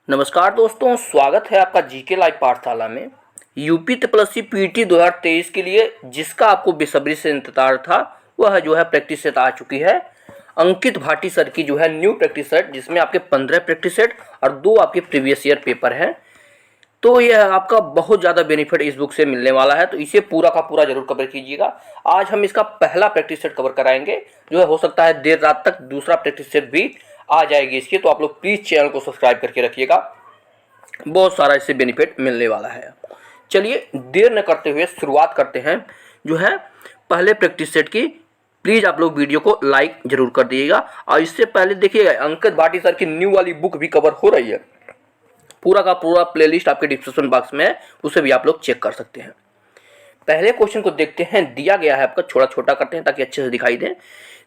नमस्कार दोस्तों, स्वागत है आपका जीके लाइव पाठशाला में। यूपी प्लस सी पीटी 2023 के लिए जिसका आपको बेसब्री से इंतजार था वह जो है प्रैक्टिस सेट आ चुकी है। अंकित भाटी सर की जो है न्यू प्रैक्टिस सेट, जिसमें आपके 15 प्रैक्टिस सेट और 2 आपके प्रीवियस ईयर पेपर हैं। तो यह आपका बहुत ज़्यादा बेनिफिट इस बुक से मिलने वाला है, तो इसे पूरा का पूरा जरूर कवर कीजिएगा। आज हम इसका पहला प्रैक्टिस सेट कवर कराएंगे, जो है हो सकता है देर रात तक दूसरा प्रैक्टिस सेट भी आ जाएगी इसकी। तो आप लोग प्लीज़ चैनल को सब्सक्राइब करके रखिएगा, बहुत सारा इससे बेनिफिट मिलने वाला है। चलिए देर न करते हुए शुरुआत करते हैं जो है पहले प्रैक्टिस सेट की। प्लीज़ आप लोग वीडियो को लाइक जरूर कर दीजिएगा। और इससे पहले देखिएगा अंकित भाटी सर की न्यू वाली बुक भी कवर हो रही है। पूरा का पूरा प्लेलिस्ट आपके डिस्क्रिप्शन बॉक्स में है, उसे भी आप लोग चेक कर सकते हैं। पहले क्वेश्चन को देखते हैं, दिया गया है आपका, छोटा छोटा करते हैं ताकि अच्छे से दिखाई दे।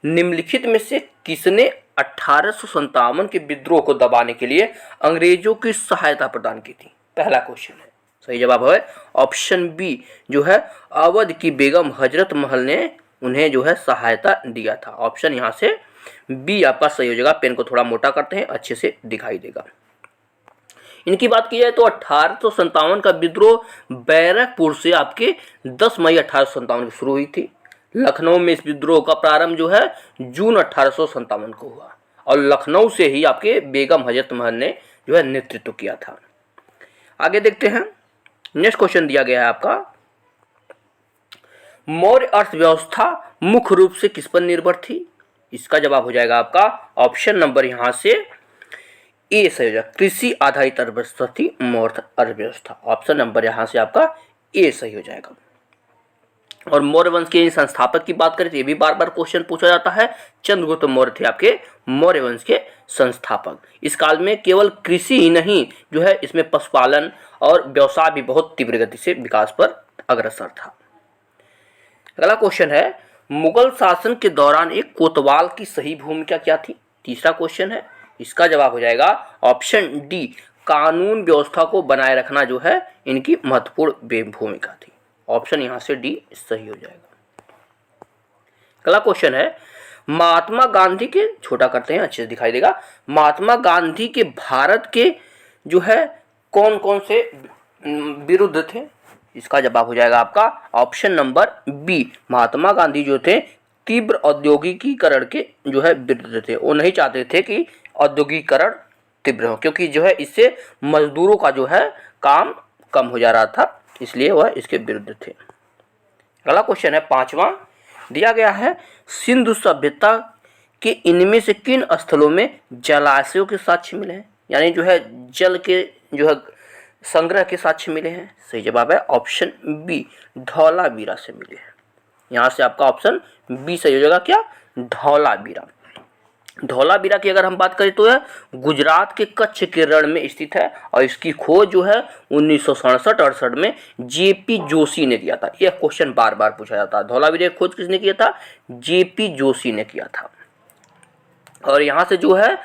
निम्नलिखित में से किसने 1857 के विद्रोह को दबाने के लिए अंग्रेजों की सहायता प्रदान की थी? पहला क्वेश्चन है, सही जवाब है ऑप्शन बी, जो है अवध की बेगम हजरत महल ने उन्हें जो है सहायता दिया था। ऑप्शन यहाँ से बी आपका सही हो जाएगा। पेन को थोड़ा मोटा करते हैं, अच्छे से दिखाई देगा। इनकी बात की जाए तो 1857 का विद्रोह बैरकपुर से आपके 10 मई 1857 को शुरू हुई थी। लखनऊ में इस विद्रोह का प्रारंभ जो है जून 1857 को हुआ, और लखनऊ से ही आपके बेगम हजरत महल ने जो है नेतृत्व किया था। आगे देखते हैं, नेक्स्ट क्वेश्चन दिया गया है आपका, मौर्य अर्थव्यवस्था मुख्य रूप से किस पर निर्भर थी? इसका जवाब हो जाएगा आपका ऑप्शन नंबर यहाँ से ए सही हो जाएगा, कृषि आधारित अर्थव्यवस्था थी मौर्य अर्थव्यवस्था। ऑप्शन नंबर यहाँ से आपका ए सही हो जाएगा। और मौर्य वंश के संस्थापक की बात करें तो ये भी बार बार क्वेश्चन पूछा जाता है। चंद्रगुप्त मौर्य थे आपके मौर्य वंश के संस्थापक। इस काल में केवल कृषि ही नहीं जो है, इसमें पशुपालन और व्यवसाय भी बहुत तीव्र गति से विकास पर अग्रसर था। अगला क्वेश्चन है, मुगल शासन के दौरान एक कोतवाल की सही भूमिका क्या थी? तीसरा क्वेश्चन है, इसका जवाब हो जाएगा ऑप्शन डी, कानून व्यवस्था को बनाए रखना जो है इनकी महत्वपूर्ण भूमिका थी। ऑप्शन यहाँ से डी सही हो जाएगा। अगला क्वेश्चन है, महात्मा गांधी के, छोटा करते हैं अच्छे से दिखाई देगा, महात्मा गांधी के भारत के जो है कौन कौन से विरुद्ध थे? इसका जवाब हो जाएगा आपका option number B, Mahatma Gandhi जो थे तीव्र औद्योगिकीकरण के जो है विरुद्ध थे। वो नहीं चाहते थे कि औद्योगिकीकरण तीव्र हो, क्योंकि जो है इससे मजदूरों का जो है काम कम हो जा रहा था, इसलिए वह इसके विरुद्ध थे। अगला क्वेश्चन है पांचवा, दिया गया है, सिंधु सभ्यता के इनमें से किन स्थलों में जलाशयों के साक्ष्य मिले हैं? यानी जो है जल के जो है संग्रह के साक्ष्य मिले हैं। सही जवाब है ऑप्शन बी, धौलावीरा से मिले हैं। यहाँ से आपका ऑप्शन बी सही हो जाएगा, क्या? धौलावीरा। धौलावीरा की अगर हम बात करें तो यह गुजरात के कच्छ के रण में स्थित है, और इसकी खोज जो है 1967-68 में जेपी जोशी ने किया था। यह क्वेश्चन बार बार पूछा जाता है, धौलावीरा की खोज किसने किया था? जेपी जोशी ने किया था। और यहाँ से जो है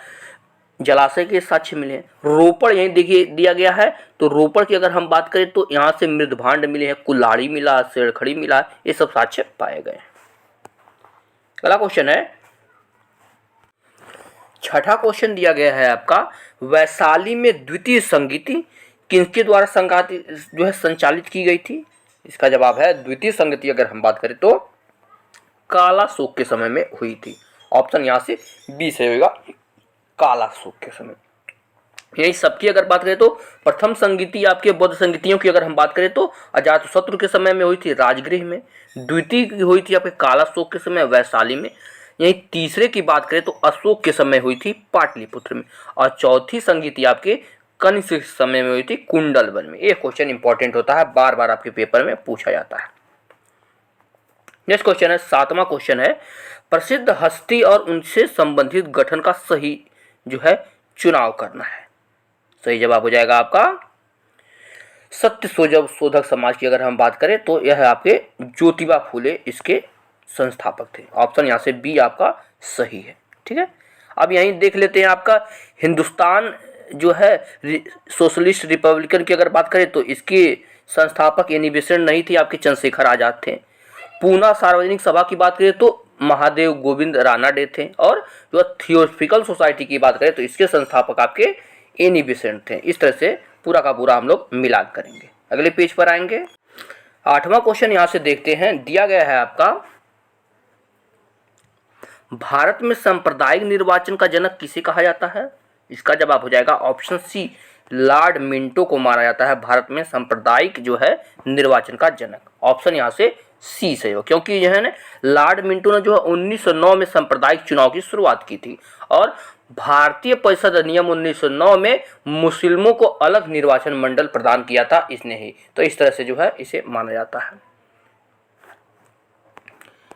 जलाशय के साक्ष्य मिले हैं। रोपड़ यहीं देखिए दिया गया है, तो रोपड़ की अगर हम बात करें तो यहाँ से मृदभांड मिले हैं, कुल्हाड़ी मिला, शेरखड़ी मिला, ये सब साक्ष्य पाए गए। अगला क्वेश्चन है, छठा क्वेश्चन दिया गया है आपका, वैशाली में द्वितीय संगीति किनके द्वारा संगठित जो है संचालित की गई थी? इसका जवाब है द्वितीय संगीति अगर हम बात करें तो काला शोक के समय में हुई थी। ऑप्शन यहाँ से बी से होगा, काला शोक के समय। यही सबकी अगर बात करें तो प्रथम संगीति आपके बौद्ध संगीतियों की अगर हम बात करें तो अजातशत्रु के समय में हुई थी राजगृह में। द्वितीय हुई थी आपके काला शोक के समय वैशाली में। यही तीसरे की बात करें तो अशोक के समय हुई थी पाटलिपुत्र में। और चौथी संगीति आपके कनिष्क के समय में हुई थी कुंडलवन में। ये क्वेश्चन इंपॉर्टेंट होता है, बार बार आपके पेपर में पूछा जाता है। नेक्स्ट क्वेश्चन है, सातवां क्वेश्चन है, प्रसिद्ध हस्ती और उनसे संबंधित गठन का सही जो है चुनाव करना है। सही जवाब हो जाएगा आपका सत्य शोधक समाज की अगर हम बात करें तो यह आपके ज्योतिबा फूले इसके संस्थापक थे। ऑप्शन यहाँ से बी आपका सही है। ठीक है, अब यहीं देख लेते हैं आपका हिंदुस्तान जो है सोशलिस्ट रिपब्लिकन की अगर बात करें तो इसके संस्थापक यानी विषण नहीं थी, आपके चंद्रशेखर आजाद थे। पूना सार्वजनिक सभा की बात करें तो महादेव गोविंद रानाडे थे। और जो थियोसॉफिकल सोसाइटी की बात करें तो इसके संस्थापक आपके एनिबेसेंट थे। इस तरह से पूरा का पूरा हम लोग मिलान करेंगे। अगले पेज पर आएंगे। 8वां क्वेश्चन यहाँ से देखते हैं, दिया गया है आपका, भारत में सांप्रदायिक निर्वाचन का जनक किसे कहा जाता है? इसका जवाब हो जाएगा ऑप्शन सी, लॉर्ड मिंटो को माना जाता है भारत में सांप्रदायिक जो है निर्वाचन का जनक। ऑप्शन यहाँ से सी सही हो, क्योंकि यह है लॉर्ड मिंटो ने जो है 1909 में सांप्रदायिक चुनाव की शुरुआत की थी और भारतीय परिषद अधिनियम 1909 में मुस्लिमों को अलग निर्वाचन मंडल प्रदान किया था इसने ही। तो इस तरह से जो है इसे माना जाता है।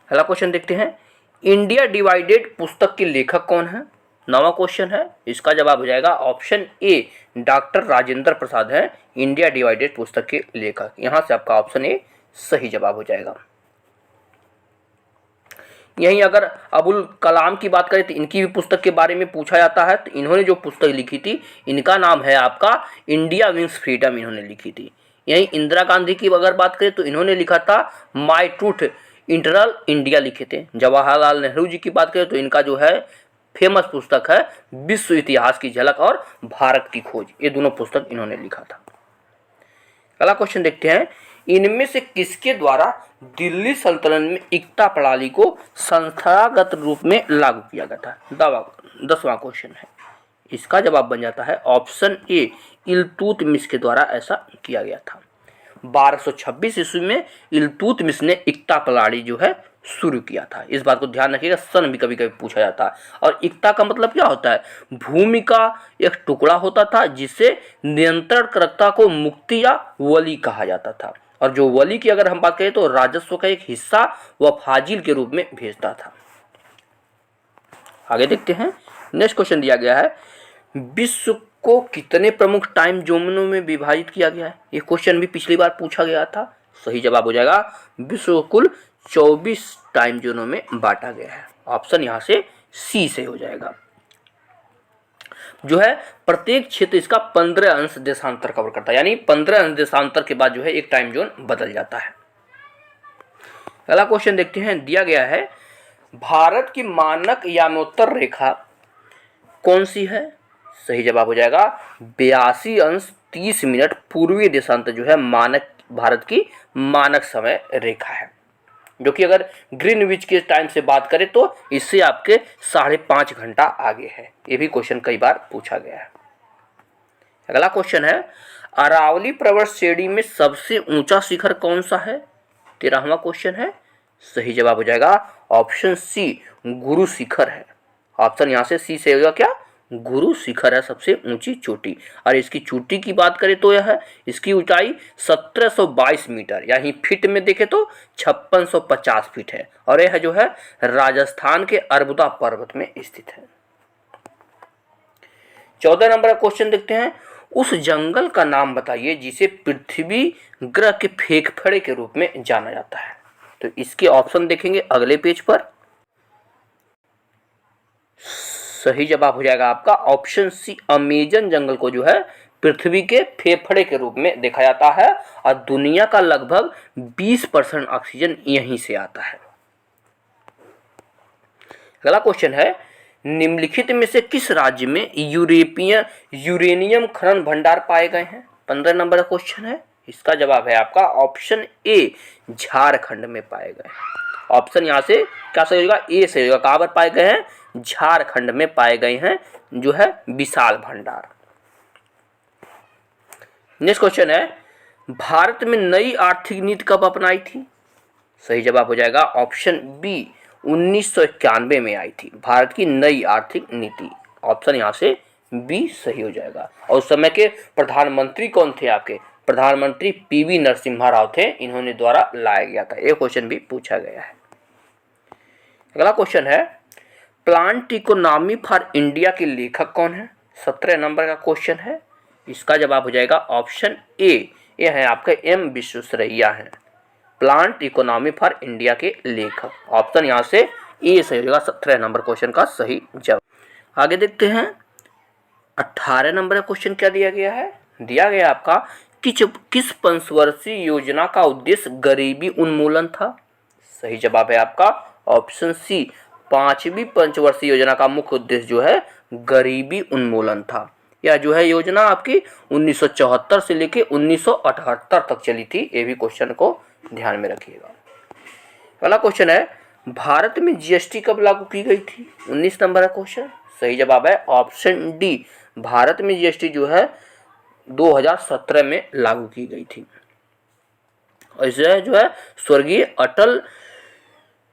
अगला क्वेश्चन देखते हैं, इंडिया डिवाइडेड पुस्तक के लेखक कौन है? 9वां क्वेश्चन है। इसका जवाब हो जाएगा option A, doctor Rajendra Prasad है इंडिया डिवाइडेड पुस्तक के लेखक। यहां से आपका ऑप्शन ए सही जवाब हो जाएगा। यहीं अगर अबुल कलाम की बात करें तो इनकी भी पुस्तक के बारे में पूछा जाता है। तो इन्होंने जो पुस्तक लिखी थी इनका नाम है आपका इंडिया विंस फ्रीडम, इन्होंने लिखी थी। यहीं इंदिरा गांधी की अगर बात करें तो इन्होंने लिखा था माई ट्रूथ इंटरनल इंडिया लिखे थे। जवाहरलाल नेहरू जी की बात करें तो इनका जो है फेमस पुस्तक है विश्व इतिहास की झलक और भारत की खोज, ये दोनों पुस्तक इन्होंने लिखा था। अगला क्वेश्चन देखते हैं, इनमें से किसके द्वारा दिल्ली सल्तनत में इक्ता प्रणाली को संस्थागत रूप में लागू किया गया था? 10वां क्वेश्चन है। इसका जवाब बन जाता है ऑप्शन ए, इल्तुतमिश के द्वारा ऐसा किया गया था। 1226 ईस्वी में इल्तुतमिश ने इक्ता प्रणाली जो है शुरू किया था। इस बात को ध्यान रखिएगा, सन भी कभी कभी पूछा जाता है। और इक्ता का मतलब क्या होता है? भूमि का एक टुकड़ा होता था जिसे नियंत्रणकर्ता को मुक्ति या वली कहा जाता था, और जो वली की अगर हम बात करें तो राजस्व का एक हिस्सा वह फाजिल के रूप में भेजता था। आगे देखते हैं, नेक्स्ट क्वेश्चन दिया गया है, विश्व को कितने प्रमुख टाइम जोनों में विभाजित किया गया है? ये क्वेश्चन भी पिछली बार पूछा गया था। सही जवाब हो जाएगा विश्व को कुल 24 टाइम जोनों में बांटा गया है। ऑप्शन यहाँ से सी से हो जाएगा। जो है प्रत्येक क्षेत्र इसका 15 अंश देशांतर कवर करता है, यानी 15 अंश देशांतर के बाद जो है एक टाइम जोन बदल जाता है। अगला क्वेश्चन देखते हैं, दिया गया है, भारत की मानक यामोत्तर रेखा कौन सी है? सही जवाब हो जाएगा 82 अंश 30 मिनट पूर्वी देशांतर जो है मानक भारत की मानक समय रेखा है, जो कि अगर ग्रीनविच के टाइम से बात करें तो इससे आपके 5.5 घंटा आगे है। ये भी क्वेश्चन कई बार पूछा गया है। अगला क्वेश्चन है, अरावली पर्वत श्रेणी में सबसे ऊंचा शिखर कौन सा है? 13वां क्वेश्चन है। सही जवाब हो जाएगा ऑप्शन सी, गुरु शिखर है। ऑप्शन यहाँ से सी से होगा क्या? गुरु शिखर है सबसे ऊंची चोटी। और इसकी चोटी की बात करें तो यह है, इसकी ऊंचाई 1722 मीटर, यानी फीट में देखें तो 5650 फीट है, और यह जो है राजस्थान के अरबुदा पर्वत में स्थित है। 14 नंबर का क्वेश्चन देखते हैं, उस जंगल का नाम बताइए जिसे पृथ्वी ग्रह के फेफड़े के रूप में जाना जाता है। तो इसके ऑप्शन देखेंगे अगले पेज पर। सही जवाब हो जाएगा आपका ऑप्शन सी, अमेजन जंगल को जो है पृथ्वी के फेफड़े के रूप में देखा जाता है, और दुनिया का लगभग 20% ऑक्सीजन यहीं से आता है। अगला क्वेश्चन है, निम्नलिखित में से किस राज्य में यूरेनियम खनन भंडार पाए गए हैं? 15 नंबर का क्वेश्चन है। इसका जवाब है आपका ऑप्शन ए, झारखंड में पाए गए हैं। ऑप्शन यहाँ से क्या सही होगा? ए सही होगा। कहाँ पर पाए गए हैं? झारखंड में पाए गए हैं जो है विशाल भंडार। नेक्स्ट क्वेश्चन है, भारत में नई आर्थिक नीति कब अपनाई थी? सही जवाब हो जाएगा ऑप्शन बी, 1991 में आई थी भारत की नई आर्थिक नीति। ऑप्शन यहाँ से बी सही हो जाएगा। और उस समय के प्रधानमंत्री कौन थे आपके? प्रधानमंत्री पीवी नरसिम्हा राव थे, इन्होंने द्वारा लाया गया था। ये क्वेश्चन भी पूछा गया है। अगला क्वेश्चन है, प्लांट इकोनॉमी फॉर इंडिया के लेखक कौन है? 17 नंबर का क्वेश्चन है। इसका जवाब हो जाएगा ऑप्शन ए, ये है आपके एम विश्वेश्वरैया हैं, प्लांट इकोनॉमी फॉर इंडिया के लेखक। ऑप्शन यहाँ से ए सही होगा 17 नंबर क्वेश्चन का सही जवाब। आगे देखते हैं 18 नंबर का क्वेश्चन क्या दिया गया है? दिया गया आपका किस पंचवर्षीय योजना का उद्देश्य गरीबी उन्मूलन था? सही जवाब है आपका ऑप्शन सी, 5वीं पंचवर्षीय योजना का मुख्य उद्देश्य जो है गरीबी उन्मूलन था। यह जो है योजना आपकी 1974 से लेके 1978 तक चली थी। ये भी क्वेश्चन को ध्यान में रखिएगा। अगला क्वेश्चन है, भारत में जीएसटी कब लागू की गई थी? 19 नंबर का क्वेश्चन। सही जवाब है ऑप्शन डी, भारत में जीएसटी जो है 2017 में लागू की गई थी। और इसे जो है स्वर्गीय अटल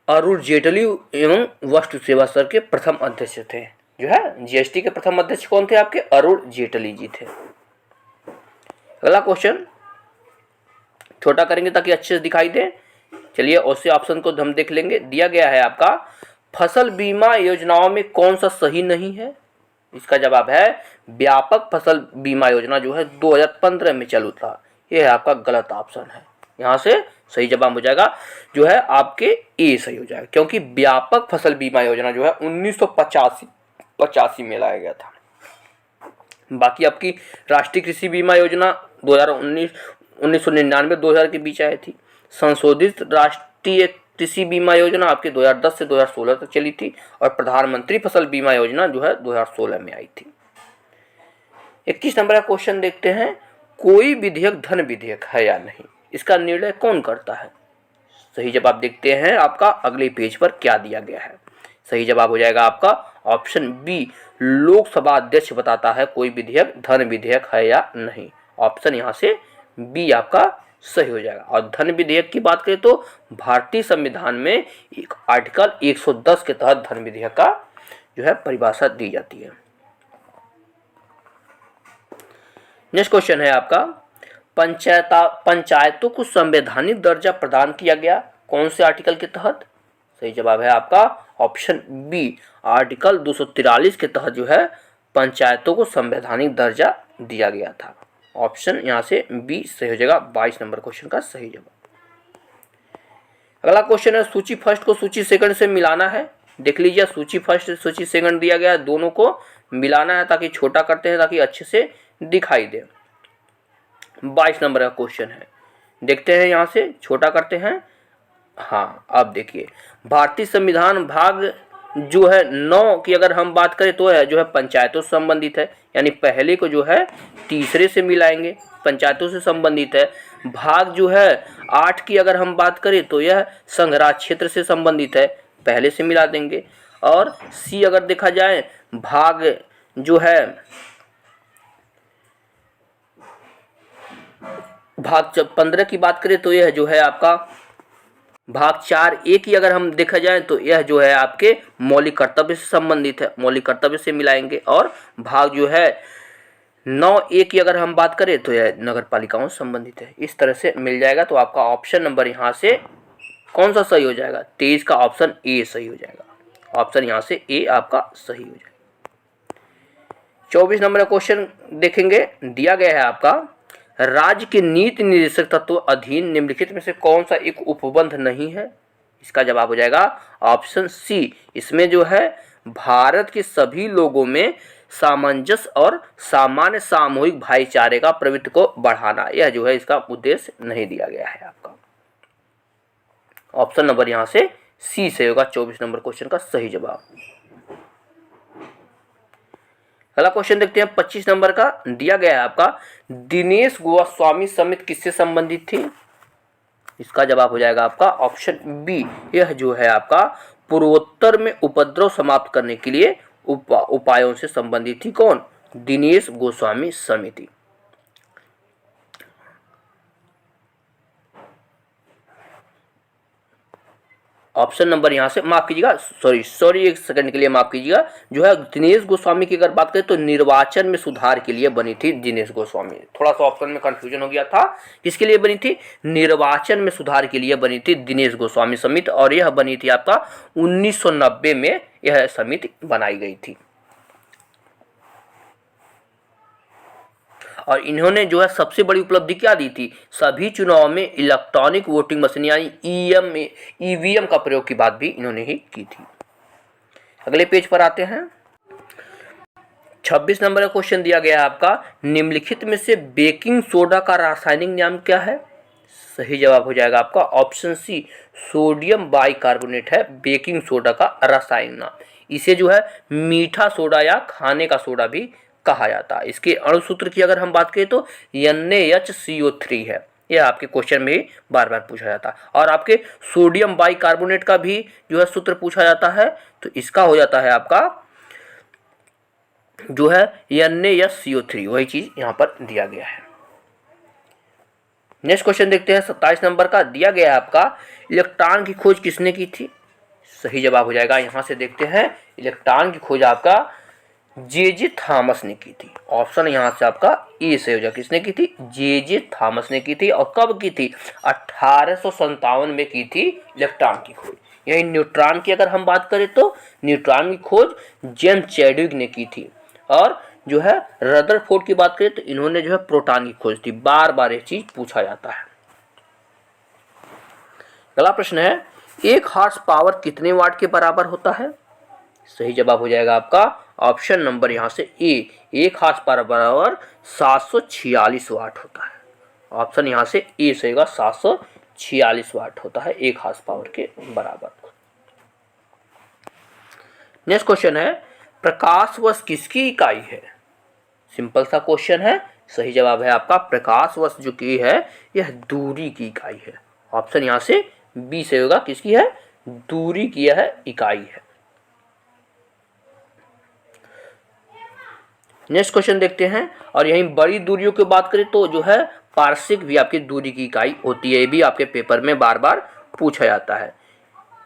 अरुण जेटली एवं वस्तु सेवा कर के प्रथम अध्यक्ष थे। जो है जीएसटी के प्रथम अध्यक्ष कौन थे? आपके अरुण जेटली जी थे। अगला क्वेश्चन छोटा करेंगे ताकि अच्छे से दिखाई दे। चलिए उसी ऑप्शन को हम देख लेंगे। दिया गया है आपका, फसल बीमा योजनाओं में कौन सा सही नहीं है? इसका जवाब है व्यापक फसल बीमा योजना जो है 2015 में चालू था। यह आपका गलत ऑप्शन है। यहाँ से सही जवाब हो जाएगा जो है आपके ए सही हो जाएगा, क्योंकि व्यापक फसल बीमा योजना जो है 1985 में लाया गया था। बाकी आपकी राष्ट्रीय कृषि बीमा योजना 1999-2000 के बीच आई थी। संशोधित राष्ट्रीय कृषि बीमा योजना आपके 2010 से 2016 तक चली थी। और प्रधानमंत्री फसल बीमा योजना जो है 2016 में आई थी। 21 नंबर का क्वेश्चन देखते हैं, कोई विधेयक धन विधेयक है या नहीं, इसका निर्णय कौन करता है? सही जवाब देखते हैं आपका अगले पेज पर क्या दिया गया है। सही जवाब हो जाएगा आपका ऑप्शन बी, लोकसभा अध्यक्ष बताता है कोई विधेयक धन विधेयक है या नहीं। ऑप्शन यहाँ से बी आपका सही हो जाएगा। और धन विधेयक की बात करें तो भारतीय संविधान में एक आर्टिकल 110 के तहत धन विधेयक का जो है परिभाषा दी जाती है। नेक्स्ट क्वेश्चन है आपका, पंचायतों को संवैधानिक दर्जा प्रदान किया गया कौन से आर्टिकल के तहत? सही जवाब है आपका ऑप्शन बी, आर्टिकल 243 के तहत जो है पंचायतों को संवैधानिक दर्जा दिया गया था। ऑप्शन यहाँ से बी सही हो जाएगा 22 नंबर क्वेश्चन का सही जवाब। अगला क्वेश्चन है, सूची फर्स्ट को सूची सेकंड से मिलाना है। देख लीजिए, सूची फर्स्ट सूची सेकंड दिया गया है, दोनों को मिलाना है ताकि छोटा करते हैं ताकि अच्छे से दिखाई दे। 22 नंबर का क्वेश्चन है, देखते हैं यहाँ से छोटा करते हैं। हाँ, अब देखिए, भारतीय संविधान भाग जो है 9 की अगर हम बात करें तो है जो है पंचायतों से संबंधित है, यानी पहले को जो है तीसरे से मिलाएंगे, पंचायतों से संबंधित है। भाग जो है 8 की अगर हम बात करें तो यह संघ राज क्षेत्र से संबंधित है, पहले से मिला देंगे। और सी अगर देखा जाए, भाग जो है भाग 15 की बात करें तो यह जो है आपका भाग 4A की अगर हम देखा जाए तो यह जो है आपके मौलिक कर्तव्य से संबंधित है, मौलिक कर्तव्य से मिलाएंगे। और भाग जो है 9A की अगर हम बात करें तो यह नगर पालिकाओं से संबंधित है। इस तरह से मिल जाएगा। तो आपका ऑप्शन नंबर यहाँ से कौन सा सही हो जाएगा? 23 का ऑप्शन ए सही हो जाएगा। ऑप्शन यहाँ से ए आपका सही हो जाएगा। 24 नंबर का क्वेश्चन देखेंगे। दिया गया है आपका, राज्य के नीति निर्देशक तत्व अधीन निम्नलिखित में से कौन सा एक उपबंध नहीं है? इसका जवाब हो जाएगा ऑप्शन सी। इसमें जो है भारत के सभी लोगों में सामंजस्य और सामान्य सामूहिक भाईचारे का प्रवृत्ति को बढ़ाना, यह जो है इसका उद्देश्य नहीं दिया गया है आपका। ऑप्शन नंबर यहाँ से सी से होगा 24 नंबर क्वेश्चन का सही जवाब। अगला क्वेश्चन देखते हैं 25 नंबर का। दिया गया है आपका, दिनेश गोस्वामी समिति किससे संबंधित थी? इसका जवाब हो जाएगा आपका ऑप्शन बी। यह जो है आपका पूर्वोत्तर में उपद्रव समाप्त करने के लिए उपायों से संबंधित थी। कौन? दिनेश गोस्वामी समिति। ऑप्शन नंबर यहाँ से माफ कीजिएगा, सॉरी एक सेकंड के लिए माफ कीजिएगा। जो है दिनेश गोस्वामी की अगर बात करें तो निर्वाचन में सुधार के लिए बनी थी दिनेश गोस्वामी। थोड़ा सा ऑप्शन में कंफ्यूजन हो गया था। किसके लिए बनी थी? निर्वाचन में सुधार के लिए बनी थी दिनेश गोस्वामी समिति। और यह बनी थी आपका 1990 में यह समिति बनाई गई थी। और इन्होंने जो है सबसे बड़ी उपलब्धि क्या दी थी? सभी चुनाव में इलेक्ट्रॉनिक वोटिंग मशीन यानी ईवीएम का प्रयोग की बात भी इन्होंने ही की थी। अगले पेज पर आते हैं। 26 नंबर का क्वेश्चन दिया गया है आपका, निम्नलिखित में से बेकिंग सोडा का रासायनिक नाम क्या है? सही जवाब हो जाएगा आपका ऑप्शन सी, सोडियम बाइकार्बोनेट है बेकिंग सोडा का रासायनिक नाम। इसे जो है मीठा सोडा या खाने का सोडा भी कहा जाता है। इसके अणु सूत्र की अगर हम बात करें तो NaHCO3 है। यह आपके क्वेश्चन में बार बार पूछा जाता है। और आपके सोडियम बाइकार्बोनेट का भी जो है सूत्र पूछा जाता है, तो इसका हो जाता है आपका जो है NaCO3, वही चीज यहाँ पर दिया गया है। नेक्स्ट क्वेश्चन देखते हैं 27 नंबर का। दिया गया है आपका इलेक्ट्रॉन की खोज किसने की थी? सही जवाब हो जाएगा, यहाँ से देखते हैं, इलेक्ट्रॉन की खोज आपका जे थॉमस ने की थी। ऑप्शन यहाँ से आपका ए से हो जाएगा। किसने की थी? जे थॉमस ने की थी। और कब की थी? 1857 में की थी इलेक्ट्रॉन की खोज। यही न्यूट्रॉन की अगर हम बात करें तो न्यूट्रॉन की खोज जेम्स चैडविक ने की थी। और जो है रदरफोर्ड की बात करें तो इन्होंने जो है प्रोटॉन की खोज थी। बार बार ये चीज पूछा जाता है। अगला प्रश्न है, 1 हॉर्स पावर कितने वाट के बराबर होता है? सही जवाब हो जाएगा आपका ऑप्शन नंबर यहाँ से ए, 1 हॉर्स पावर बराबर 746 वाट होता है। ऑप्शन यहाँ से ए सही होगा, 746 वाट होता है 1 हॉर्स पावर के बराबर। नेक्स्ट क्वेश्चन है, प्रकाश वर्ष किसकी इकाई है? सिंपल सा क्वेश्चन है। सही जवाब है आपका प्रकाश वर्ष जो की है यह दूरी की इकाई है। ऑप्शन यहाँ से बी से होगा, किसकी है? दूरी की यह इकाई है। नेक्स्ट क्वेश्चन देखते हैं। और यहीं बड़ी दूरियों की बात करें तो जो है पारसिक भी आपकी दूरी की इकाई होती है। ये भी आपके पेपर में बार बार पूछा जाता है।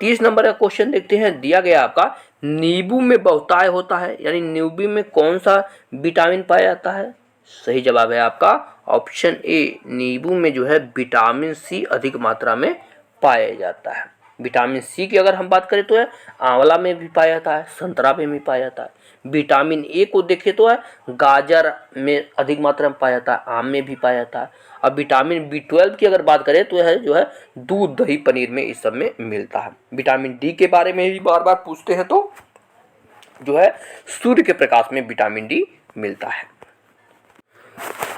30 नंबर का क्वेश्चन देखते हैं। दिया गया आपका नींबू में बहुतायत होता है, यानी नींबू में कौन सा विटामिन पाया जाता है? सही जवाब है आपका ऑप्शन ए, नींबू में जो है विटामिन सी अधिक मात्रा में पाया जाता है। विटामिन सी की अगर हम बात करें तो है आंवला में भी पाया जाता है, संतरा में भी पाया जाता है। विटामिन ए को देखें तो है गाजर में अधिक मात्रा में पाया जाता है, आम में भी पाया जाता है। अब विटामिन B12 की अगर बात करें तो है जो है दूध, दही, पनीर में इस सब में मिलता है। विटामिन डी के बारे में भी बार बार पूछते हैं तो जो है सूर्य के प्रकाश में विटामिन डी मिलता है।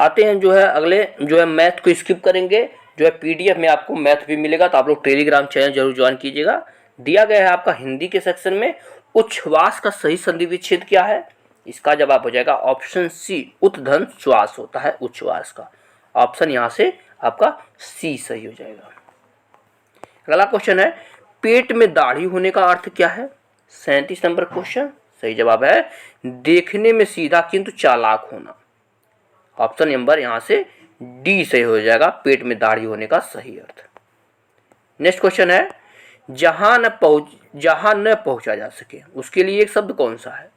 आते हैं जो है अगले, जो है मैथ को स्किप करेंगे। जो है PDF में आपको मैथ भी मिलेगा, तो आप लोग टेलीग्राम चैनल जरूर ज्वाइन कीजिएगा। दिया गया है आपका हिंदी के सेक्शन में उच्छ्वास का सही संधि विच्छेद क्या है? इसका जवाब हो जाएगा ऑप्शन सी, उत्धन श्वास होता है उच्छ्वास का। ऑप्शन यहाँ से आपका सी सही हो जाएगा। अगला क्वेश्चन है, पेट में दाढ़ी होने का अर्थ क्या है? 37 नंबर क्वेश्चन। सही जवाब है देखने में सीधा किंतु चालाक होना। ऑप्शन नंबर यहाँ से डी सही हो जाएगा, पेट में दाढ़ी होने का सही अर्थ। नेक्स्ट क्वेश्चन है, जहां न पहुंचा जा सके उसके लिए एक शब्द कौन सा है?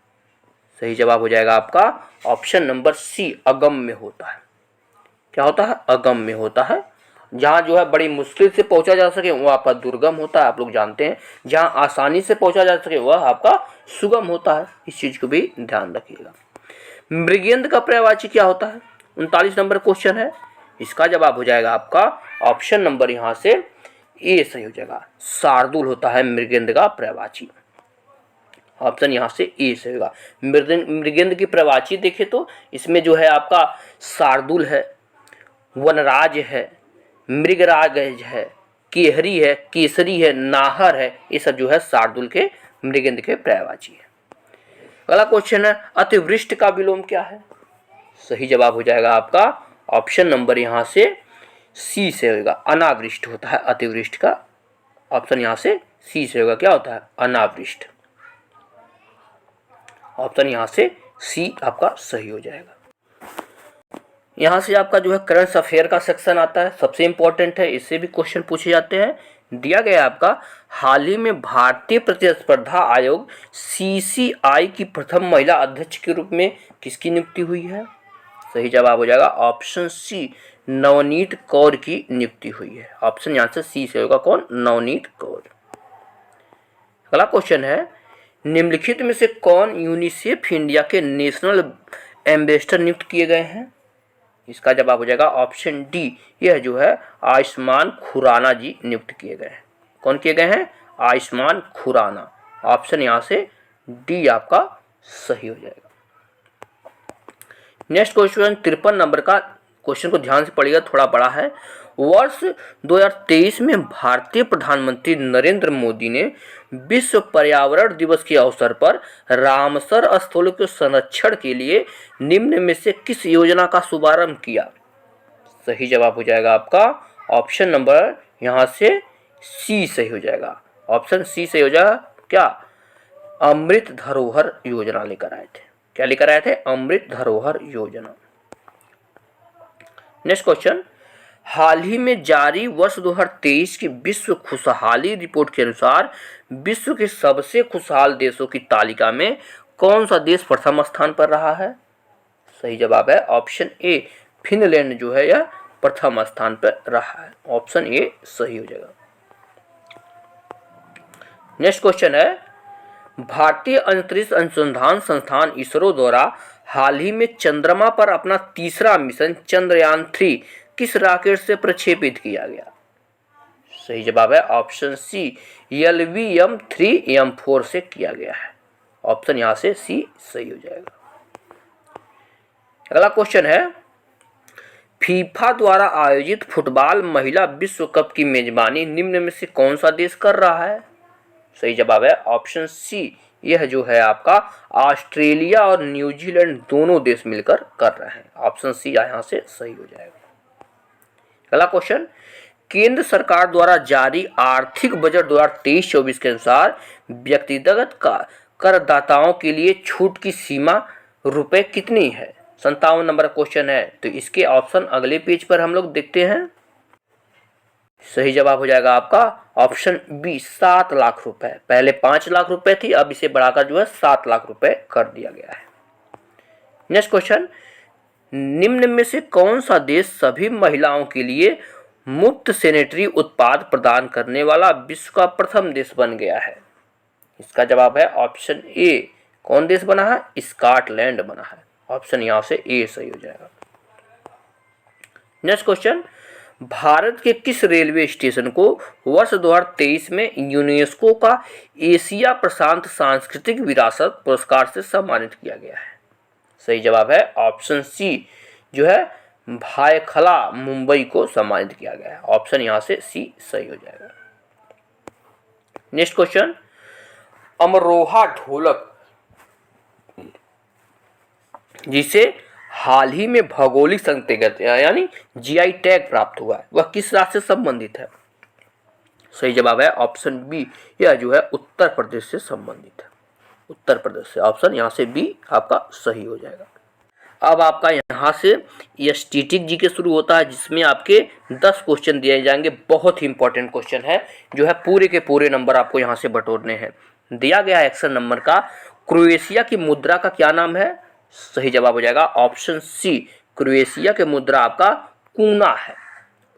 सही जवाब हो जाएगा आपका ऑप्शन नंबर सी, अगम्य होता है। क्या होता है? अगम्य होता है। जहां जो है बड़ी मुश्किल से पहुंचा जा सके वह आपका दुर्गम होता है, आप लोग जानते हैं। जहां आसानी से पहुंचा जा सके वह आपका सुगम होता है। इस चीज को भी ध्यान रखिएगा। मृगेंद्र का पर्यायवाची क्या होता है? 39 नंबर क्वेश्चन है। इसका जवाब हो जाएगा आपका ऑप्शन नंबर यहाँ से ए सही हो जाएगा, शार्दुल होता है मृगेंद्र का पर्यायवाची। ऑप्शन यहाँ से ए सही होगा। मृगेंद्र की पर्यायवाची देखे तो इसमें जो है आपका शार्दुल है, वनराज है, मृगराज है, केहरी है, केसरी है, नाहर है। ये सब जो है शार्दुल के मृगेंद्र के पर्यायवाची है। अगला क्वेश्चन है, अतिवृष्टि का विलोम क्या है? सही जवाब हो जाएगा आपका ऑप्शन नंबर यहाँ से सी से होगा, अनावृष्ट होता है अतिवृष्टि का। ऑप्शन यहाँ से सी से होगा, क्या होता है? अनावृष्ट। ऑप्शन यहाँ से सी आपका सही हो जाएगा। यहाँ से आपका जो है करंट अफेयर का सेक्शन आता है, सबसे इंपॉर्टेंट है, इससे भी क्वेश्चन पूछे जाते हैं। दिया गया आपका हाल ही में भारतीय प्रतिस्पर्धा आयोग CCI की प्रथम महिला अध्यक्ष के रूप में किसकी नियुक्ति हुई है? सही जवाब हो जाएगा ऑप्शन सी, नवनीत कौर की नियुक्ति हुई है। ऑप्शन यहाँ से सी से होगा, कौन? नवनीत कौर। अगला क्वेश्चन है, निम्नलिखित में से कौन यूनिसेफ इंडिया के नेशनल एम्बेसडर नियुक्त किए गए हैं? इसका जवाब हो जाएगा ऑप्शन डी, यह जो है आयुष्मान खुराना जी नियुक्त किए गए हैं। कौन किए गए हैं? आयुष्मान खुराना। ऑप्शन यहाँ से डी आपका सही हो जाएगा। नेक्स्ट क्वेश्चन 53 नंबर का क्वेश्चन को ध्यान से पढ़िएगा, थोड़ा बड़ा है। वर्ष 2023 में भारतीय प्रधानमंत्री नरेंद्र मोदी ने विश्व पर्यावरण दिवस के अवसर पर रामसर स्थलों के संरक्षण के लिए निम्न में से किस योजना का शुभारंभ किया? सही जवाब हो जाएगा आपका ऑप्शन नंबर यहाँ से सी सही हो जाएगा। ऑप्शन सी सही हो जाएगा। क्या? अमृत धरोहर योजना लेकर आए थे। क्या लेकर आए थे? अमृत धरोहर योजना। नेक्स्ट क्वेश्चन, हाल ही में जारी वर्ष 2023 की विश्व खुशहाली रिपोर्ट के अनुसार विश्व के सबसे खुशहाल देशों की तालिका में कौन सा देश प्रथम स्थान पर रहा है? सही जवाब है ऑप्शन ए, फिनलैंड जो है यह प्रथम स्थान पर रहा है। ऑप्शन ए सही हो जाएगा। नेक्स्ट क्वेश्चन है, भारतीय अंतरिक्ष अनुसंधान संस्थान इसरो द्वारा हाल ही में चंद्रमा पर अपना तीसरा मिशन चंद्रयान 3 किस रॉकेट से प्रक्षेपित किया गया? सही जवाब है ऑप्शन सी, LVM-3M4 से किया गया है। ऑप्शन यहां से सी सही हो जाएगा। अगला क्वेश्चन है, फीफा द्वारा आयोजित फुटबॉल महिला विश्व कप की मेजबानी निम्न में से कौन सा देश कर रहा है? सही जवाब है ऑप्शन सी, यह जो है आपका ऑस्ट्रेलिया और न्यूजीलैंड दोनों देश मिलकर कर रहे हैं। ऑप्शन सी यहाँ से सही हो जाएगा। अगला क्वेश्चन, केंद्र सरकार द्वारा जारी आर्थिक बजट 2023-24 के अनुसार व्यक्तिगत करदाताओं के लिए छूट की सीमा रुपए कितनी है? 57 नंबर क्वेश्चन है, तो इसके ऑप्शन अगले पेज पर हम लोग देखते हैं। सही जवाब हो जाएगा आपका ऑप्शन बी, 7 लाख रुपए। पहले 5 लाख रुपए थी, अब इसे बढ़ाकर जो है 7 लाख रुपए कर दिया गया है। नेक्स्ट क्वेश्चन, निम्न में से कौन सा देश सभी महिलाओं के लिए मुफ्त सैनिटरी उत्पाद प्रदान करने वाला विश्व का प्रथम देश बन गया है? इसका जवाब है ऑप्शन ए, कौन देश बना है? स्कॉटलैंड बना है। ऑप्शन यहां से ए सही हो जाएगा। नेक्स्ट क्वेश्चन, भारत के किस रेलवे स्टेशन को वर्ष 2023 में यूनेस्को का एशिया प्रशांत सांस्कृतिक विरासत पुरस्कार से सम्मानित किया गया है? सही जवाब है ऑप्शन सी, जो है भायखला मुंबई को सम्मानित किया गया है। ऑप्शन यहां से सी सही हो जाएगा। नेक्स्ट क्वेश्चन, अमरोहा ढोलक जिसे हाल ही में भौगोलिक संकेत यानी जीआई टैग प्राप्त हुआ है, वह किस राज्य से संबंधित है? सही जवाब है ऑप्शन बी, यह जो है उत्तर प्रदेश से संबंधित है। उत्तर प्रदेश से। ऑप्शन यहाँ से बी आपका सही हो जाएगा। अब आपका यहाँ से स्टैटिक जी के शुरू होता है, जिसमें आपके 10 क्वेश्चन दिए जाएंगे। बहुत ही इंपॉर्टेंट क्वेश्चन है, जो है पूरे के पूरे नंबर आपको यहाँ से बटोरने हैं। दिया गया एक्शन नंबर का, क्रोएशिया की मुद्रा का क्या नाम है? सही जवाब हो जाएगा ऑप्शन सी, क्रोएशिया की मुद्रा आपका कूना है।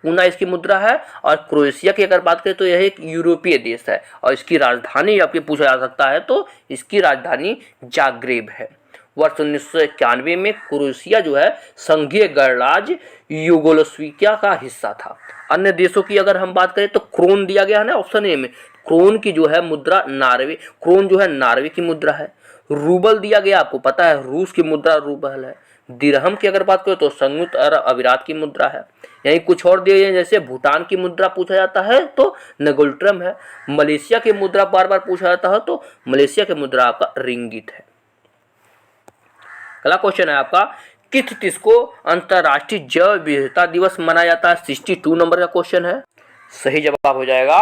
कूना इसकी मुद्रा है। और क्रोएशिया की अगर बात करें तो यह एक यूरोपीय देश है, और इसकी राजधानी आपके पूछा जा सकता है तो इसकी राजधानी जाग्रेब है। वर्ष 1991 में क्रोएशिया जो है संघीय गणराज्य यूगोस्लाविया का हिस्सा था। अन्य देशों की अगर हम बात करें तो क्रोन दिया गया है ना ऑप्शन ए में। क्रोन की जो है मुद्रा नार्वे, क्रोन जो है नार्वे की मुद्रा है। रूबल दिया गया, आपको पता है रूस की मुद्रा रूबल है। दिरहम की अगर बात करें तो संयुक्त अरब अमीरात की मुद्रा है। यहीं कुछ और दिए हैं, जैसे भूटान की मुद्रा पूछा जाता है तो नगोल्ट्रम है। मलेशिया की मुद्रा बार बार पूछा जाता है तो मलेशिया की मुद्रा आपका रिंगिट है। अगला क्वेश्चन है आपका, किस तिथि को अंतर्राष्ट्रीय जैव विविधता दिवस मनाया जाता है? 62 नंबर का क्वेश्चन है। सही जवाब हो जाएगा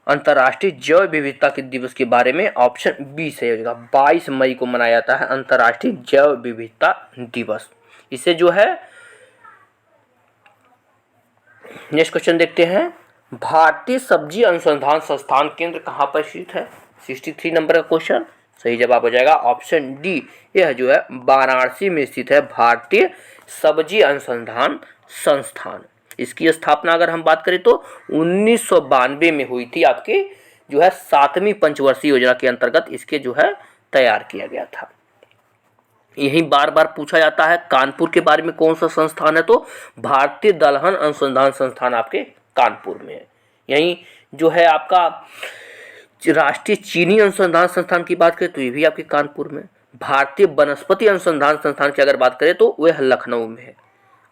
अंतर्राष्ट्रीय जैव विविधता के दिवस के बारे में ऑप्शन बी सही हो जाएगा। 22 मई को मनाया जाता है अंतर्राष्ट्रीय जैव विविधता दिवस। इसे जो है नेक्स्ट क्वेश्चन देखते हैं, भारतीय सब्जी अनुसंधान संस्थान केंद्र कहाँ पर स्थित है? 63 नंबर का क्वेश्चन। सही जवाब हो जाएगा ऑप्शन डी, यह जो है वाराणसी में स्थित है भारतीय सब्जी अनुसंधान संस्थान। इसकी स्थापना अगर हम बात करें तो 1992 में हुई थी। आपके जो है 7वीं पंचवर्षीय योजना के अंतर्गत इसके जो है तैयार किया गया था। यही बार बार पूछा जाता है कानपुर के बारे में कौन सा संस्थान है, तो भारतीय दलहन अनुसंधान संस्थान आपके कानपुर में है। यही जो है आपका राष्ट्रीय चीनी अनुसंधान संस्थान की बात करें तो ये भी आपके कानपुर में। भारतीय वनस्पति अनुसंधान संस्थान की अगर बात करें तो वह लखनऊ में है।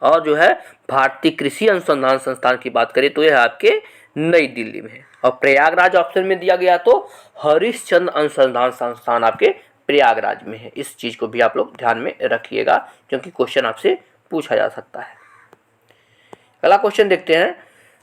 और जो है भारतीय कृषि अनुसंधान संस्थान की बात करें तो यह आपके नई दिल्ली में है। और प्रयागराज ऑप्शन में दिया गया तो हरिश्चंद्र अनुसंधान संस्थान आपके प्रयागराज में है। इस चीज को भी आप लोग ध्यान में रखिएगा क्योंकि क्वेश्चन आपसे पूछा जा सकता है। अगला क्वेश्चन देखते हैं,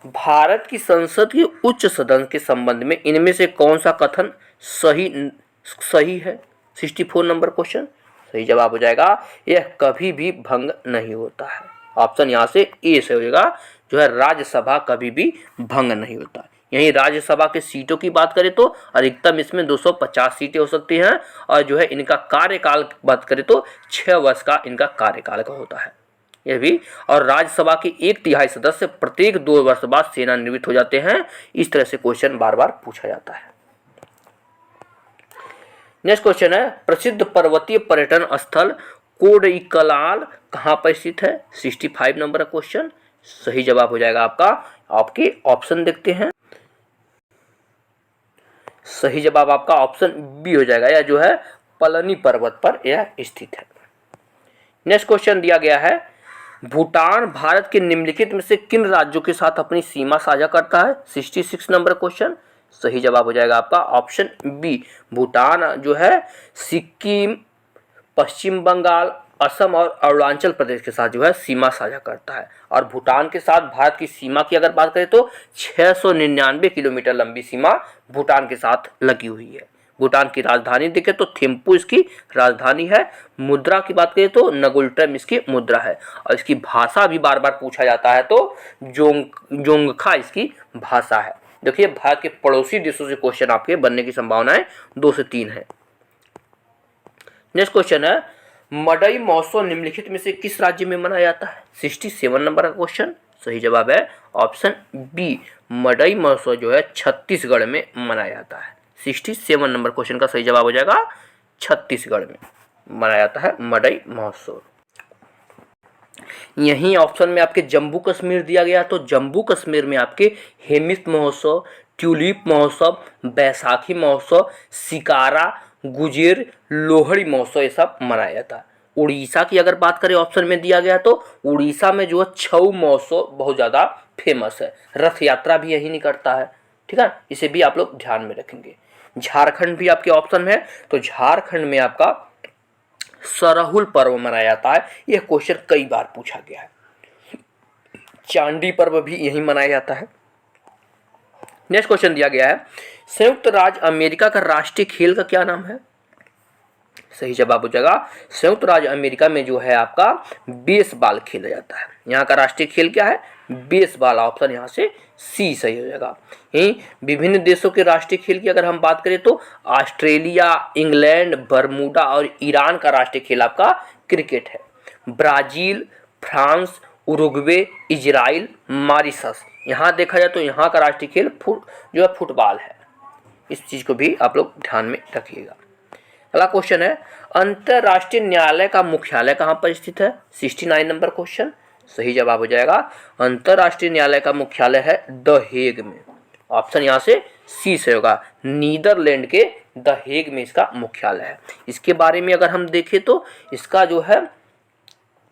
भारत की संसद के उच्च सदन के संबंध में इनमें से कौन सा कथन सही है? 64 नंबर क्वेश्चन। सही जवाब हो जाएगा यह कभी भी भंग नहीं होता है। ऑप्शन यहाँ से ए से हो जाएगा, जो है राज्यसभा कभी भी भंग नहीं होता। यही राज्यसभा के सीटों की बात करें तो अधिकतम इसमें 250 सीटें हो सकती हैं और जो है इनका कार्यकाल बात करें तो 6 वर्ष का इनका कार्यकाल का होता है यह भी। और राज्यसभा के 1/3 सदस्य प्रत्येक 2 वर्ष बाद सेवानिवृत्त हो जाते हैं। इस तरह से क्वेश्चन बार बार पूछा जाता है। नेक्स्ट क्वेश्चन है, प्रसिद्ध पर्वतीय पर्यटन स्थल कोडईकनाल कहां पर स्थित है? 65 नंबर क्वेश्चन। सही जवाब हो जाएगा आपका, आपके ऑप्शन देखते हैं। सही जवाब आपका ऑप्शन बी हो जाएगा, यह जो है पलनी पर्वत पर यह स्थित है। नेक्स्ट क्वेश्चन दिया गया है, भूटान भारत के निम्नलिखित में से किन राज्यों के साथ अपनी सीमा साझा करता है? 66 नंबर क्वेश्चन। सही जवाब हो जाएगा आपका ऑप्शन बी। भूटान जो है सिक्किम, पश्चिम बंगाल, असम और अरुणाचल प्रदेश के साथ जो है सीमा साझा करता है। और भूटान के साथ भारत की सीमा की अगर बात करें तो 699 किलोमीटर लंबी सीमा भूटान के साथ लगी हुई है। भूटान की राजधानी देखें तो थिम्पू इसकी राजधानी है। मुद्रा की बात करें तो नगुल्ट्रम इसकी मुद्रा है। और इसकी भाषा भी बार बार पूछा जाता है तो जोंगखा इसकी भाषा है। देखिए भारत के पड़ोसी देशों से क्वेश्चन आपके बनने की संभावनाएं 2 से 3 है। नेक्स्ट क्वेश्चन है, मडई महोत्सव निम्नलिखित में से किस राज्य में मनाया जाता है? 67 नंबर का क्वेश्चन। सही जवाब है ऑप्शन बी। मडई महोत्सव जो है छत्तीसगढ़ में मनाया जाता है। 67 नंबर क्वेश्चन का सही जवाब हो जाएगा छत्तीसगढ़ में मनाया जाता है मडई महोत्सव। यहीं ऑप्शन में आपके जम्मू कश्मीर दिया गया तो जम्मू कश्मीर में आपके हेमित महोत्सव, ट्यूलिप महोत्सव, बैसाखी महोत्सव, सिकारा, गुजेर, लोहड़ी महोत्सव ये सब मनाया जाता है। उड़ीसा की अगर बात करें ऑप्शन में दिया गया तो उड़ीसा में जो है छऊ महोत्सव बहुत ज़्यादा फेमस है। रथ यात्रा भी यही निकलता है, ठीक है, इसे भी आप लोग ध्यान में रखेंगे। झारखंड भी आपके ऑप्शन में है तो झारखंड में आपका सरहुल पर्व मनाया जाता है। यह क्वेश्चन कई बार पूछा गया है। चांडी पर्व भी यही मनाया जाता है। नेक्स्ट क्वेश्चन दिया गया है, संयुक्त राज्य अमेरिका का राष्ट्रीय खेल का क्या नाम है? सही जवाब हो जाएगा संयुक्त राज्य अमेरिका में जो है आपका बेसबॉल खेला जाता है। यहाँ का राष्ट्रीय खेल क्या है? बेसबॉल। ऑप्शन यहाँ से सी सही हो जाएगा। यही विभिन्न देशों के राष्ट्रीय खेल की अगर हम बात करें तो ऑस्ट्रेलिया, इंग्लैंड, बरमूडा और ईरान का राष्ट्रीय खेल आपका क्रिकेट है। Brazil, France, Uruguay, Israel, Mauritius, यहाँ देखा जाए तो यहाँ का राष्ट्रीय खेल जो है फुटबॉल है। इस चीज को भी आप लोग ध्यान में रखिएगा। अगला क्वेश्चन है, अंतरराष्ट्रीय न्यायालय का मुख्यालय कहाँ पर स्थित है? 69 नंबर क्वेश्चन। सही जवाब हो जाएगा अंतरराष्ट्रीय न्यायालय का मुख्यालय है द हेग में। ऑप्शन यहाँ से सी से होगा, नीदरलैंड के द हेग में इसका मुख्यालय है। इसके बारे में अगर हम देखें तो इसका जो है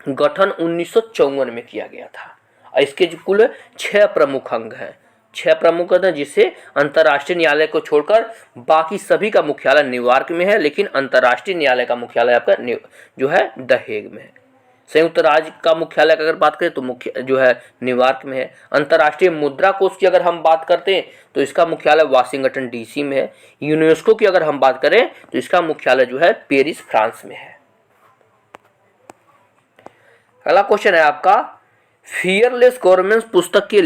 गठन 1954 में किया गया था। इसके कुल 6 प्रमुख अंग हैं। 6 प्रमुख अंग हैं जिससे अंतर्राष्ट्रीय न्यायालय को छोड़कर बाकी सभी का मुख्यालय न्यूयॉर्क में है, लेकिन अंतर्राष्ट्रीय न्यायालय का मुख्यालय आपका जो है द हेग में है। संयुक्त राज्य का मुख्यालय अगर बात करें तो मुख्य जो है न्यूयॉर्क में है। अंतर्राष्ट्रीय मुद्रा कोष की अगर हम बात करते हैं तो इसका मुख्यालय वाशिंगटन डीसी में है। यूनेस्को की अगर हम बात करें तो इसका मुख्यालय जो है पेरिस फ्रांस में है। अगला क्वेश्चन है आपका, फियरलेस गवर्नेंस पुस्तक की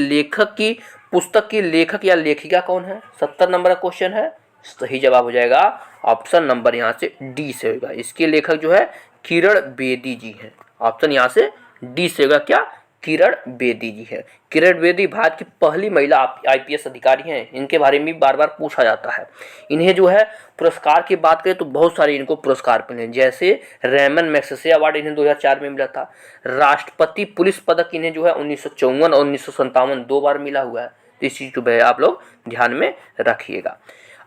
लेखक या लेखिका कौन है? 70 नंबर का क्वेश्चन है। सही जवाब हो जाएगा ऑप्शन नंबर यहाँ से डी से होगा। इसके लेखक जो है किरण बेदी जी हैं। ऑप्शन यहाँ से डी से होगा क्या? किरण बेदी जी है। किरण बेदी भारत की पहली महिला आईपीएस अधिकारी हैं। इनके बारे में बार बार पूछा जाता है। इन्हें जो है पुरस्कार की बात करें तो बहुत सारे इनको पुरस्कार मिले, जैसे रेमन मैग्सेसे अवार्ड इन्हें 2004 में मिला था। राष्ट्रपति पुलिस पदक इन्हें जो है 1954 और 1957 2 बार मिला हुआ है। तो इस चीज को आप लोग ध्यान में रखिएगा।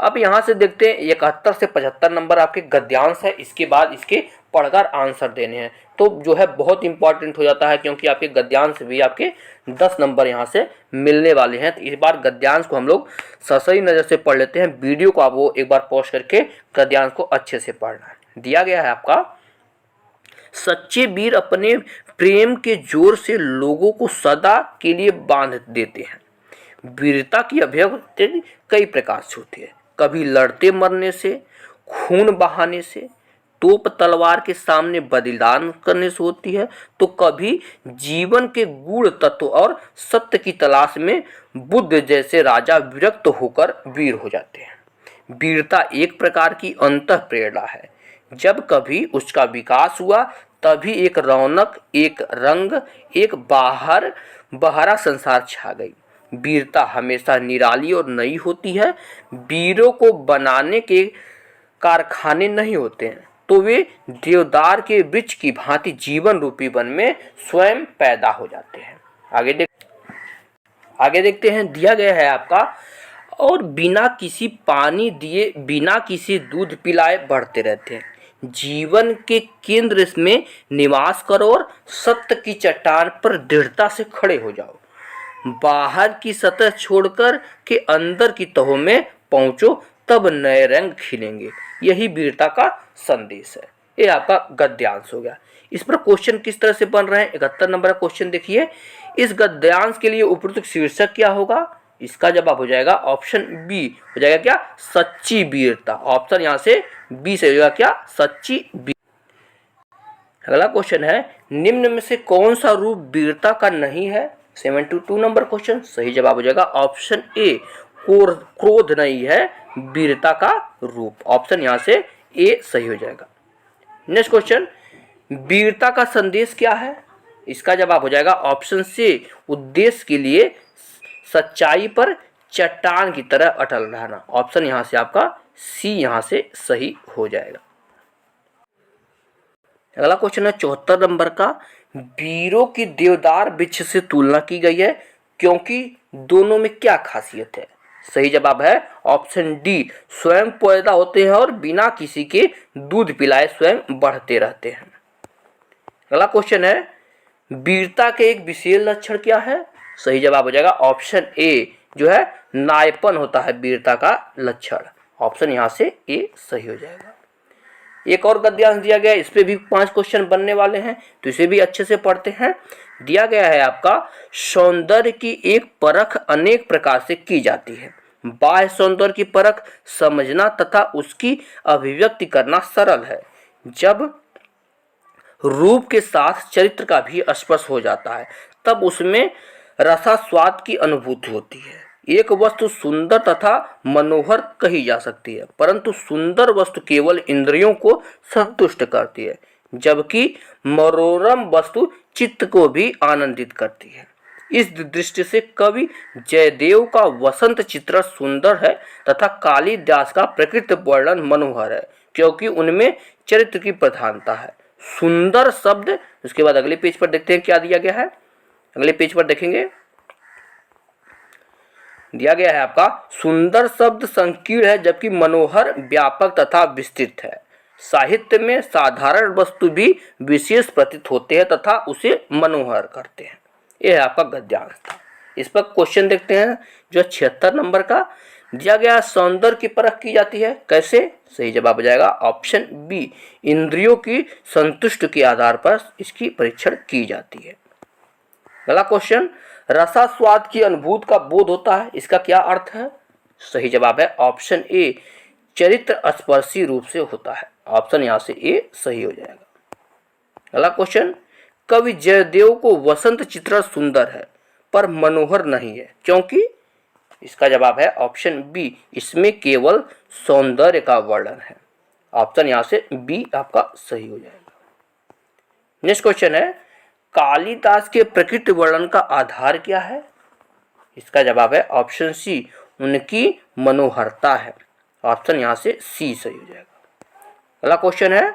अब यहाँ से देखते हैं 71 से 75 नंबर आपके गद्यांश है, इसके बाद इसके पढ़कर आंसर देने हैं। तो जो है बहुत इंपॉर्टेंट हो जाता है, क्योंकि आपके गद्यांश भी आपके 10 नंबर यहाँ से मिलने वाले हैं। तो इस बार गद्यांश को हम लोग सही नज़र से पढ़ लेते हैं। वीडियो को आप वो एक बार पॉज करके गद्यांश को अच्छे से पढ़ना है। दिया गया है आपका, सच्चे वीर अपने प्रेम के जोर से लोगों को सदा के लिए बांध देते हैं। वीरता की अभिव्यक्ति कई प्रकार से होती है, कभी लड़ते मरने से, खून बहाने से, तोप तलवार के सामने बलिदान करने से होती है, तो कभी जीवन के गूढ़ तत्व और सत्य की तलाश में बुद्ध जैसे राजा विरक्त होकर वीर हो जाते हैं। वीरता एक प्रकार की अंतः प्रेरणा है, जब कभी उसका विकास हुआ तभी एक रौनक, एक रंग, एक बहारा संसार छा गई। वीरता हमेशा निराली और नई होती है। वीरों को बनाने के कारखाने नहीं होते हैं, तो वे देवदार के वृक्ष की भांति जीवन रूपी वन में स्वयं पैदा हो जाते हैं। आगे देखते हैं। दिया गया है आपका, और बिना किसी पानी दिए, बिना किसी दूध पिलाए बढ़ते रहते हैं। जीवन के केंद्र में निवास करो और सत्य की चट्टान पर दृढ़ता से खड़े हो जाओ। बाहर की सतह छोड़कर के अंदर की तहों में पहुंचो, तब नए रंग खिलेंगे। यही वीरता का संदेश है। ये आपका गद्यांश हो गया। इस पर क्वेश्चन किस तरह से बन रहे हैं? 71 नंबर का क्वेश्चन देखिए। इस गद्यांश के लिए उपयुक्त शीर्षक क्या होगा? इसका जवाब हो जाएगा ऑप्शन बी, हो जाएगा क्या? सच्ची वीरता। ऑप्शन यहाँ से बी से हो जाएगा क्या? सच्ची वीरता। अगला क्वेश्चन है, निम्न में से कौन सा रूप वीरता का नहीं है? 72 नंबर क्वेश्चन। सही जवाब हो जाएगा ऑप्शन ए, क्रोध नहीं है वीरता का रूप। ऑप्शन यहाँ से ए सही हो जाएगा। नेक्स्ट क्वेश्चन, वीरता का संदेश क्या है? इसका जवाब हो जाएगा ऑप्शन सी, उद्देश्य के लिए सच्चाई पर चट्टान की तरह अटल रहना। ऑप्शन यहाँ से आपका सी यहाँ से सही हो जाएगा। अगला क्वेश्चन है 74 नंबर का, वीरों की देवदार वृक्ष से तुलना की गई है, क्योंकि दोनों में क्या खासियत है? सही जवाब है ऑप्शन डी, स्वयं पैदा होते हैं और बिना किसी के दूध पिलाए स्वयं बढ़ते रहते हैं। अगला क्वेश्चन है, वीरता के एक विशेष लक्षण क्या है? सही जवाब हो जाएगा ऑप्शन ए, जो है नायपन होता है वीरता का लक्षण। ऑप्शन यहाँ से ए सही हो जाएगा। एक और गद्यांश दिया गया है, इस पे भी 5 क्वेश्चन बनने वाले हैं, तो इसे भी अच्छे से पढ़ते हैं। दिया गया है आपका, सौंदर्य की एक परख अनेक प्रकार से की जाती है। बाह्य सौंदर्य की परख समझना तथा उसकी अभिव्यक्ति करना सरल है, जब रूप के साथ चरित्र का भी स्पर्श हो जाता है तब उसमें रसास्वाद की अनुभूति होती है। एक वस्तु सुंदर तथा मनोहर कही जा सकती है, परंतु सुंदर वस्तु केवल इंद्रियों को संतुष्ट करती है, जबकि मनोरम वस्तु चित्त को भी आनंदित करती है। इस दृष्टि से कवि जयदेव का वसंत चित्रण सुंदर है तथा कालिदास का प्रकृति वर्णन मनोहर है, क्योंकि उनमें चरित्र की प्रधानता है। सुंदर शब्द, उसके बाद अगले पेज पर देखते हैं क्या दिया गया है। अगले पेज पर देखेंगे, दिया गया है आपका, सुंदर शब्द संकीर्ण है जबकि मनोहर व्यापक तथा विस्तृत है। साहित्य में साधारण वस्तु भी विशेष प्रतीत होते हैं तथा उसे मनोहर करते हैं। यह है आपका गद्यांश था। इस पर क्वेश्चन देखते हैं जो 76 नंबर का दिया गया, सौंदर्य की परख की जाती है कैसे? सही जवाब हो जाएगा ऑप्शन बी, इंद्रियों की संतुष्ट के आधार पर इसकी परीक्षण की जाती है। अगला क्वेश्चन, रसास्वाद की अनुभूति का बोध होता है, इसका क्या अर्थ है? सही जवाब है ऑप्शन ए, चरित्र स्पर्शी रूप से होता है। ऑप्शन यहाँ से ए सही हो जाएगा। अगला क्वेश्चन, कवि जयदेव को वसंत चित्रण सुंदर है पर मनोहर नहीं है, क्योंकि? इसका जवाब है ऑप्शन बी, इसमें केवल सौंदर्य का वर्णन है। ऑप्शन यहाँ से बी आपका सही हो जाएगा। नेक्स्ट क्वेश्चन है, कालिदास के प्रकृति वर्णन का आधार क्या है? इसका जवाब है ऑप्शन सी, उनकी मनोहरता है। ऑप्शन यहाँ से सी सही हो जाएगा। अगला क्वेश्चन है,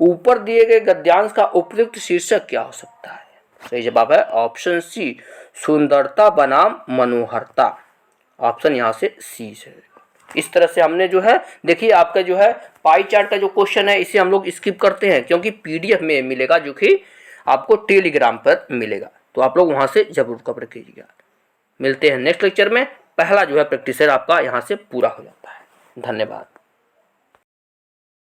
ऊपर दिए गए गद्यांश का उपयुक्त शीर्षक क्या हो सकता है? सही जवाब है ऑप्शन सी, सुंदरता बनाम मनोहरता। ऑप्शन यहाँ से सी से। इस तरह से हमने जो है देखिए आपका जो है पाई चार्ट का जो क्वेश्चन है इसे हम लोग स्किप करते हैं क्योंकि पीडीएफ में मिलेगा जो कि आपको टेलीग्राम पर मिलेगा, तो आप लोग वहां से जरूर कवर कीजिएगा। मिलते हैं नेक्स्ट लेक्चर में। पहला जो है प्रैक्टिस आपका यहाँ से पूरा हो जाता है। धन्यवाद।